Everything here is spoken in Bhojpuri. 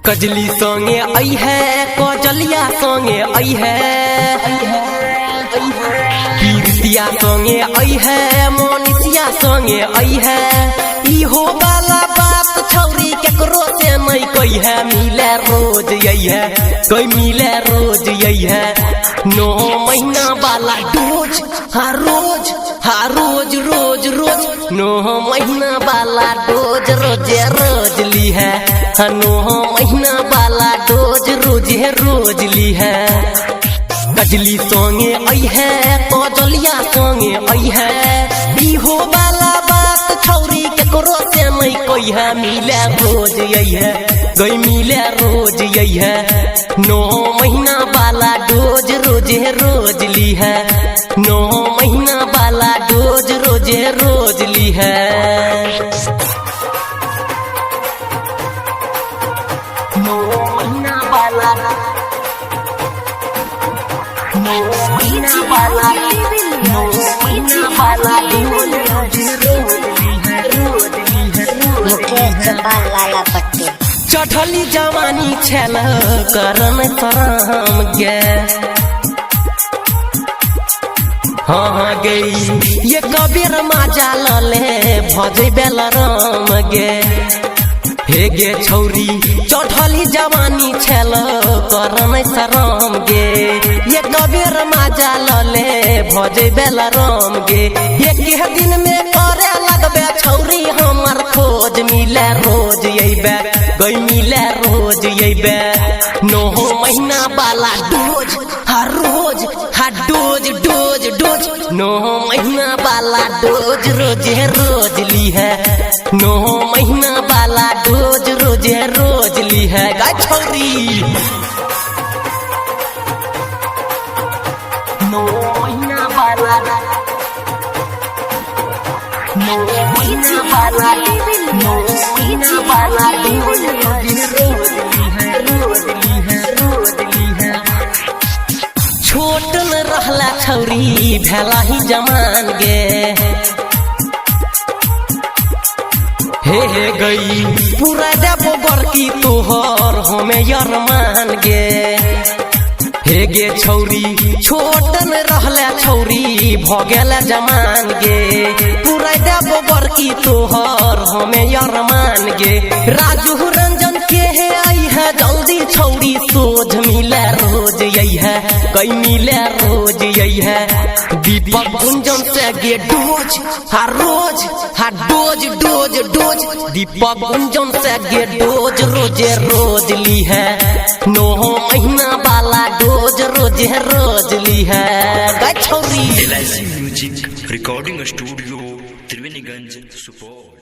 कजली संगे आई है कजलिया संगे आई है कीर्तिया संगे आई है मोनिसिया संगे आई है इहो वाला बात छौरी केकरो से नहीं कही है मिले रोज यही है कोई मिले रोज यही है 9 महीना वाला डोज हर रोज रोज 9 महीना वाला डोज रोजे रोज ली है 9 महीना वाला डोज रोजे रोज ली है। कजली संगे आई है कजलिया संगे आई है इहो वाला बात छौरी केकरो से नहीं कोई है मिले रोज यही है गई मिले रोज यही है 9 महीना वाला डोज रोजे रोज ली है 9 महीना वाला डोज रोजे रोज ली है। 9 महीना वाला 9 महीना वाला 9 महीना वाला डोज रोजे रोज ली है रोज ली है मुकेश चौपाल लाला पट्टी चढ़ली जवानी छल करन सराम गे हाँ गई ये कबीर माजा लले भजे बेलराम गे हे गे छौरी चढ़ली जवानी छल करन सराम गे ये कबीर माजा लले भजे बेलराम गे एक दिन में करे लगबे छौरी हमर खोज मिले रोज यही गई मिले रोज यही 9 महीना वाला डोज हर रोज डोज 9 महीना वाला डोज रोजे रोज ली है 9 महीना वाला डोज रोजे रोज ली है गा छौरी 9 महीना वाला 9 महीना वाला 9 महीना वाला डोज रोजे रोज ली है रोज ली है रोज ली है। छोट न रहला छौरी भेला ही जमान गे हे गई पूरा देबो बरकी तोहर हमें यरमान गे हे गे छौरी छोट न रहला छौरी भगेला जमान गे पूरा देबो बरकी तोहर हमें यरमान गे राजू रंजन के है आई है जल्दी छौरी सोझ मिले रोज यही है कई मिले रोज यही है दीपक गुंजन से गे डोज हर रोज डोज दीपक गुंजन से गे डोज रोजे रोज ली है 9 महीना वाला डोज रोजे रोज ली है गा छौरी। LIC music recording studio Triveniganj Supaul.